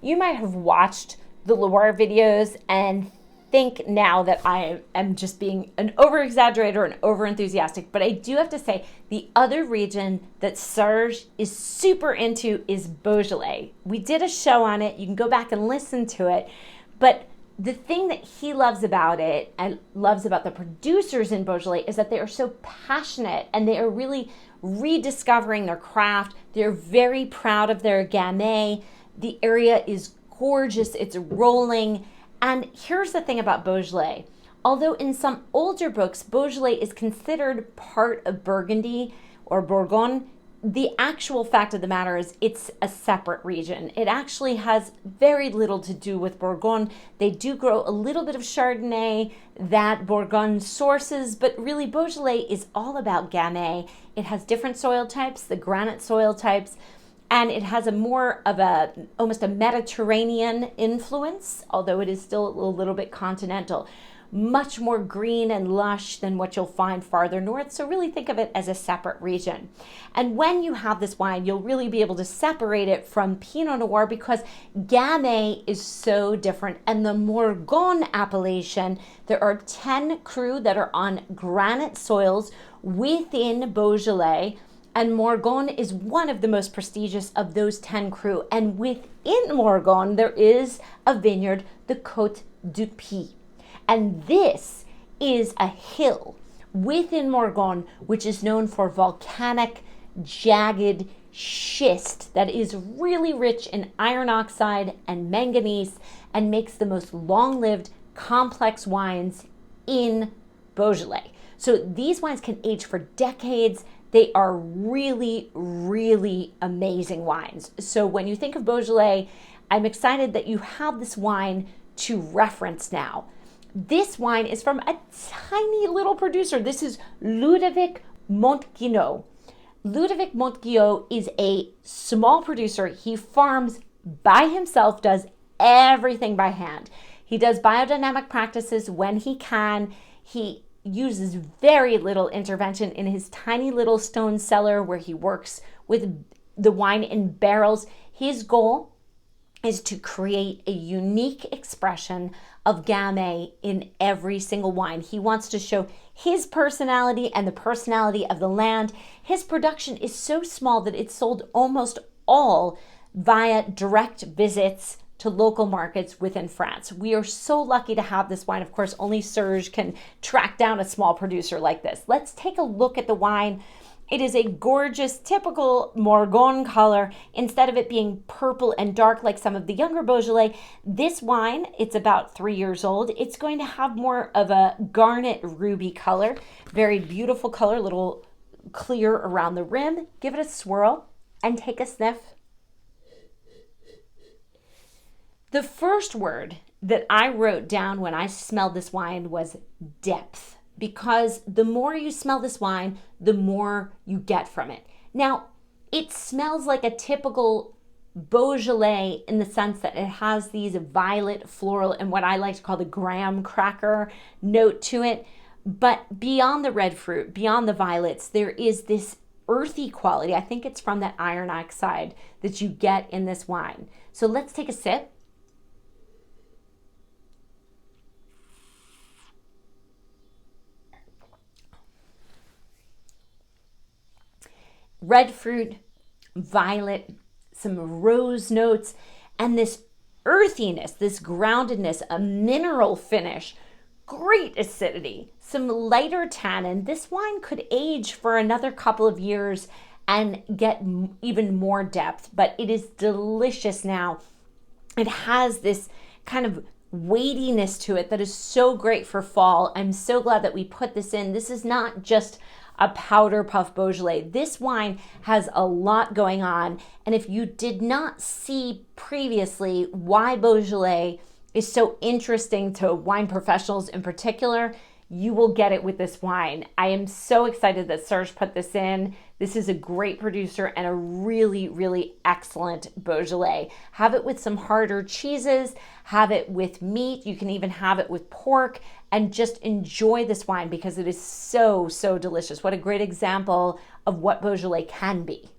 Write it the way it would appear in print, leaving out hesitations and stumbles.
You might have watched the Loire videos and think now that I am just being an over-exaggerator and over-enthusiastic, but I do have to say the other region that Serge is super into is Beaujolais. We did a show on it. You can go back and listen to it, but the thing that he loves about it and loves about the producers in Beaujolais is that they are so passionate and they are really rediscovering their craft. They're very proud of their Gamay. The area is gorgeous. It's rolling. And here's the thing about Beaujolais. Although in some older books, Beaujolais is considered part of Burgundy or Bourgogne, the actual fact of the matter is it's a separate region. It actually has very little to do with Bourgogne. They do grow a little bit of Chardonnay that Bourgogne sources, but really Beaujolais is all about Gamay. It has different soil types, the granite soil types, and it has almost a Mediterranean influence, although it is still a little bit continental. Much more green and lush than what you'll find farther north. So really think of it as a separate region. And when you have this wine, you'll really be able to separate it from Pinot Noir because Gamay is so different. And the Morgon appellation, there are 10 crus that are on granite soils within Beaujolais. And Morgon is one of the most prestigious of those 10 crus. And within Morgon, there is a vineyard, the Côte du Puy. And this is a hill within Morgon, which is known for volcanic, jagged schist that is really rich in iron oxide and manganese and makes the most long-lived, complex wines in Beaujolais. So these wines can age for decades. They are really, really amazing wines. So when you think of Beaujolais, I'm excited that you have this wine to reference now. This wine is from a tiny little producer. This is Ludovic Montginot. Ludovic Montginot is a small producer. He farms by himself, does everything by hand. He does biodynamic practices when he can. He uses very little intervention in his tiny little stone cellar where he works with the wine in barrels. His goal is to create a unique expression of Gamay in every single wine. He wants to show his personality and the personality of the land. His production is so small that it's sold almost all via direct visits to local markets within France. We are so lucky to have this wine. Of course, only Serge can track down a small producer like this. Let's take a look at the wine. It is a gorgeous, typical Morgon color. Instead of it being purple and dark like some of the younger Beaujolais, this wine, it's about 3 years old. It's going to have more of a garnet ruby color. Very beautiful color, little clear around the rim. Give it a swirl and take a sniff. The first word that I wrote down when I smelled this wine was depth. Because the more you smell this wine, the more you get from it. Now, it smells like a typical Beaujolais in the sense that it has these violet, floral, and what I like to call the graham cracker note to it. But beyond the red fruit, beyond the violets, there is this earthy quality. I think it's from that iron oxide that you get in this wine. So let's take a sip. Red fruit, violet, some rose notes, and this earthiness, this groundedness, a mineral finish, great acidity, some lighter tannin. This wine could age for another couple of years and get even more depth, but it is delicious now. It has this kind of weightiness to it that is so great for fall. I'm so glad that we put this in. This is not just a powder puff Beaujolais. This wine has a lot going on. And if you did not see previously why Beaujolais is so interesting to wine professionals in particular, you will get it with this wine. I am so excited that Serge put this in. This is a great producer and a really, really excellent Beaujolais. Have it with some harder cheeses, have it with meat. You can even have it with pork and just enjoy this wine because it is so, so delicious. What a great example of what Beaujolais can be.